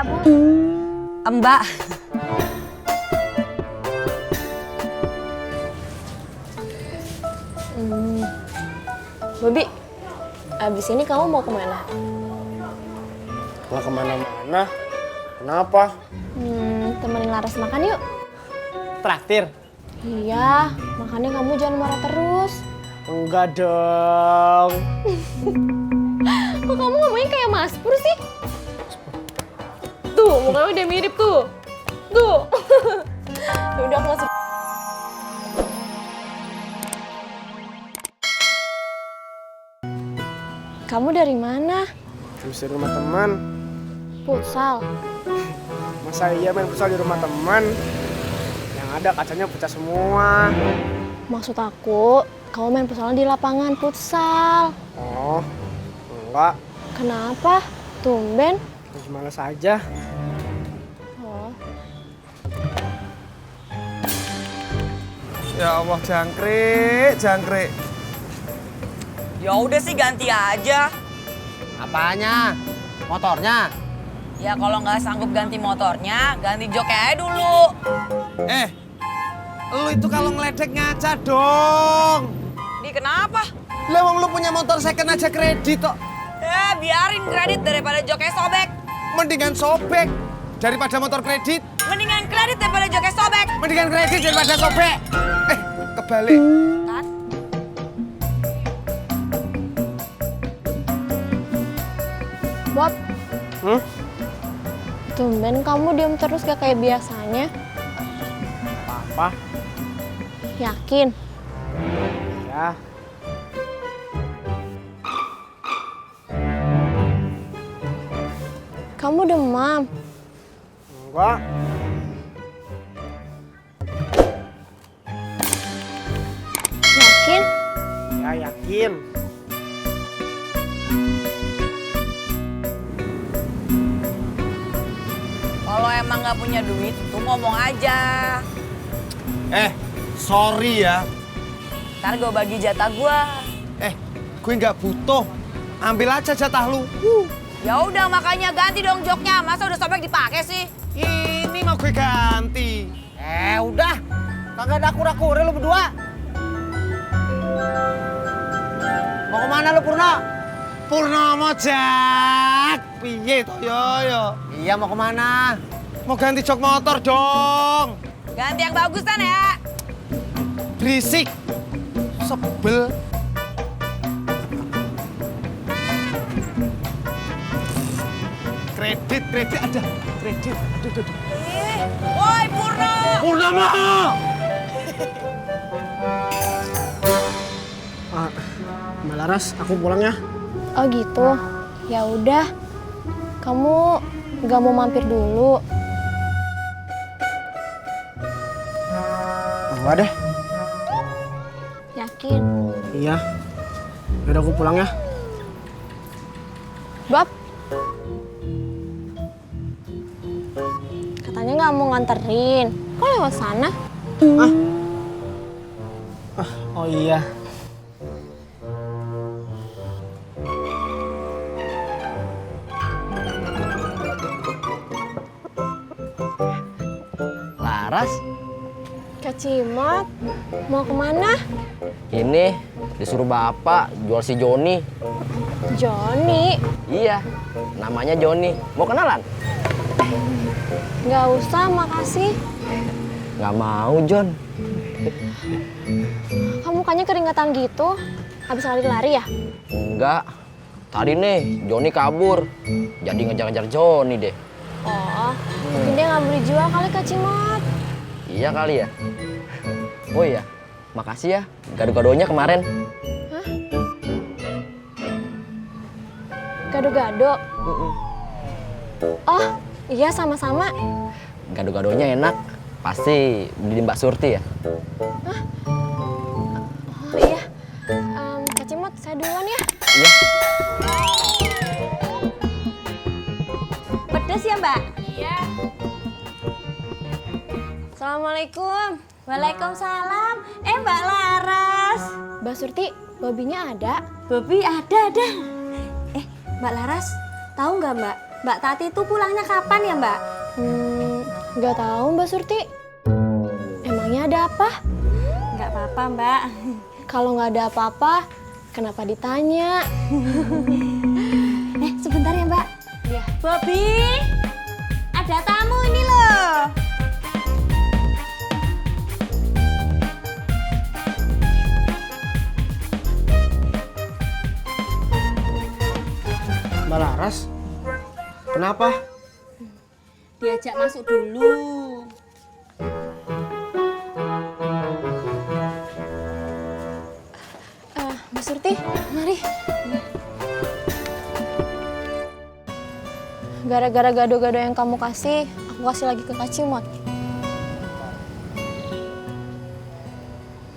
ya, Bu? Mbak. Bobi, abis ini kamu mau kemana? Nggak kemana-mana. Kenapa? Temenin Laras makan yuk. Traktir? Iya, makanya kamu jangan marah terus. Enggak dong. Kok kamu ngomongnya kayak Mas Pur sih? Tuh, mukanya udah mirip tuh. Tuh. Ya udah aku langsung. Kamu dari mana? Habis di rumah teman. Futsal. Masa iya main futsal di rumah teman? Yang ada kacanya pecah semua. Maksud aku, kamu main futsalnya di lapangan futsal. Oh, enggak. Kenapa? Tumben. Masih malas aja. Oh. Ya Allah, jangkrik, jangkrik. Ya udah sih ganti aja. Apanya? Motornya? Ya kalau nggak sanggup ganti motornya, ganti joknya aja dulu. Lu itu kalau ngeledek ngaca dong. Di kenapa? Lah wong lu punya motor second aja kredit kok. Biarin kredit daripada joknya sobek. Mendingan sobek daripada motor kredit. Mendingan kredit daripada joknya sobek. Mendingan kredit daripada sobek. Kebalik. Kan? Bob. Tumben kamu diem terus gak kayak biasanya. Apa? Yakin? Ya. Kamu demam? Enggak. Yakin? Ya, yakin. Kalau emang nggak punya duit, tuh ngomong aja. Sorry ya. Ntar gue bagi jatah gue. Gue nggak butuh. Ambil aja jatah lu. Ya udah makanya ganti dong joknya. Masa udah sobek dipakai sih? Ini mau gue ganti. Udah. Kagak ada kura-kura lu berdua. Mau kemana lu, Purno? Purnomo Jak. Piye to yo? Iya, mau kemana? Mau ganti jok motor dong. Ganti yang bagusan ya. Berisik. Sebel. Kredit ada. Kredit. Aduh. Woi Purno. Purnomo. Mbak Laras, aku pulang ya. Oh gitu. Ya udah. Kamu gak mau mampir dulu? Enggak deh. Yakin? Iya. Udah aku pulang ya. Bob? Katanya gak mau nganterin. Kok lewat sana? Oh iya. Laras, Kak Cimot, mau kemana? ini disuruh bapak jual si Joni. Joni. Iya, namanya Joni. Mau kenalan? Gak usah, makasih. Nggak mau, John. Kamu mukanya keringetan gitu. Habis lari-lari ya? Enggak. Tadi nih, Joni kabur. Jadi ngejar-ngejar Joni deh. Oh, mungkin dia nggak beli jual kali Kak Cimot. Iya kali ya. Oh iya, makasih ya gado-gadonya kemarin. Hah? Gado-gado? Oh, iya sama-sama. Gado-gadonya enak. Pasti beli Mbak Surti ya? Oh iya. Kak Cimot, saya duluan ya. Iya. Pedes ya, Mbak? Iya. Assalamualaikum. Waalaikumsalam. Mbak Laras. Mbak Surti, babinya ada? Bobi ada. Mbak Laras, tahu nggak Mbak? Mbak Tati itu pulangnya kapan ya, Mbak? Nggak tahu Mbak Surti. Emangnya ada apa? Nggak apa-apa, Mbak. Kalau nggak ada apa-apa, kenapa ditanya? Sebentar ya, Mbak. Iya. Bobby, ada tamu ini loh. Mbak Laras, kenapa? Diajak masuk dulu. Mbak Surti, mari. Gara-gara gado-gado yang kamu kasih, aku kasih lagi ke Kak Cimot.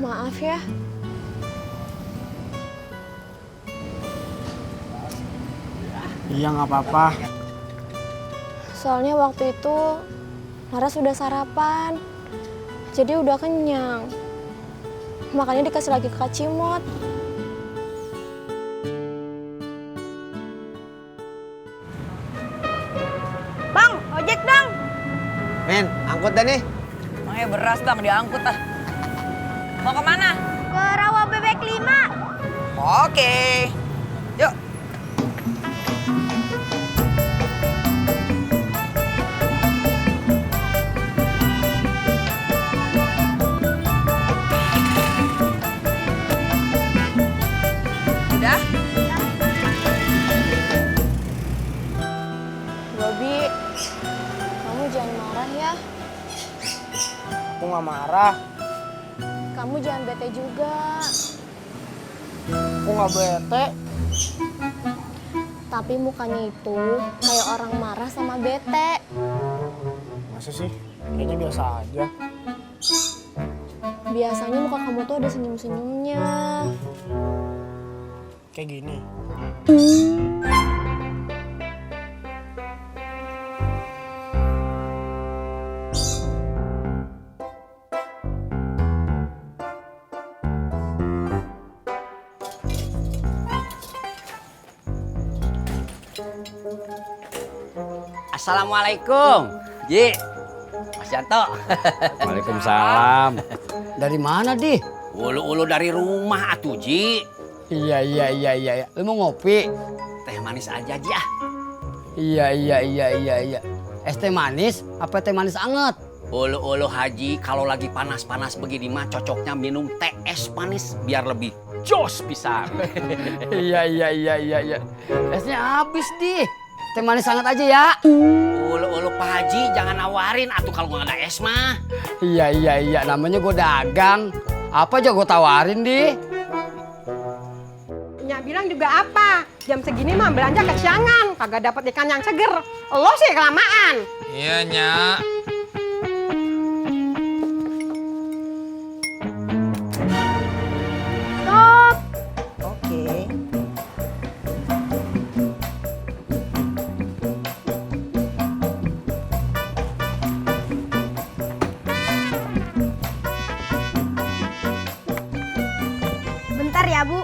Maaf ya. Iya nggak apa-apa. Soalnya waktu itu Laras sudah sarapan, jadi udah kenyang. Makanya dikasih lagi ke Kak Cimot. Bang, ojek dong. Men, angkut dah nih. Makanya beras bang diangkut ah. Mau kemana? Ke Rawa Bebek 5. Oke. Yuk. Udah? Bobby, kamu jangan marah ya. Aku nggak marah. Kamu jangan bete juga. Aku nggak bete. Tapi mukanya itu kayak orang marah sama bete. Masa sih? Kayaknya biasa aja. Biasanya muka kamu tuh ada senyum-senyumnya. Kayak gini. Assalamualaikum, Ji. Mas Yanto. Waalaikumsalam. Dari mana, Di? Ulu-ulu dari rumah atuh, Ji. Iya. Lu mau ngopi? Teh manis aja, Ji ah. Iya. Es teh manis apa teh manis anget? Ulu-ulu Haji kalau lagi panas-panas begini mah cocoknya minum teh es manis biar lebih jos pisan. Iya. Esnya habis, Di. Teh manis anget aja ya. Ulu-ulu Pak Haji jangan nawarin atuh kalau nggak ada es mah. Iya. Namanya gue dagang. Apa aja gue tawarin, Di. Nyak bilang juga apa? Jam segini mah belanja kesiangan, kagak dapat ikan yang seger. Lo sih kelamaan. Iya, Nyak. Stop. Oke. Bentar ya, Bu.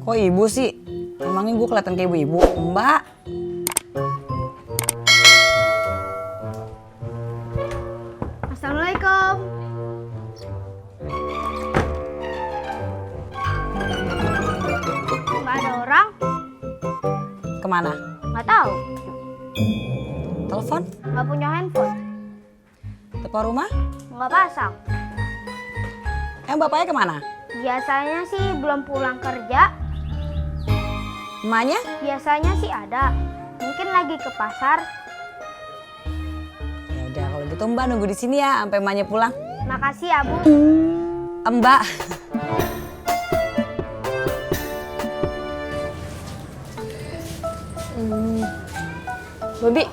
Kok ibu sih? Emangnya gue kelihatan kayak ibu-ibu? Mbak. Assalamualaikum. Nggak ada orang? Kemana? Nggak tahu. Telepon? Nggak punya handphone. Telepon rumah? Nggak pasang. Bapaknya kemana? Biasanya sih belum pulang kerja. Emaknya? Biasanya sih ada. Mungkin lagi ke pasar. Ya udah kalau gitu Mbak nunggu di sini ya sampai emaknya pulang. Makasih ya, Bu. Mbak. Bobby,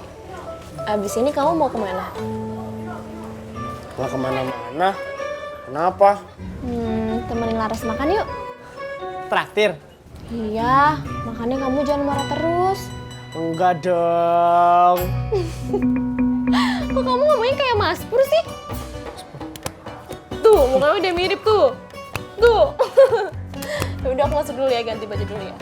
abis ini kamu mau kemana? Nggak kemana-mana. Kenapa? Temenin Laras makan yuk. Traktir? Iya, makanya kamu jangan marah terus. Enggak dong. Kok kamu ngomongnya kayak Mas Pur sih? Tuh, mukanya udah mirip tuh. Tuh. Udah aku masuk dulu ya, ganti baju dulu ya.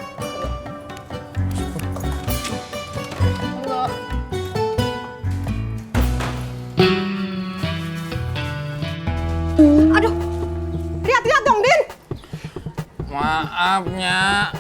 Maafnya,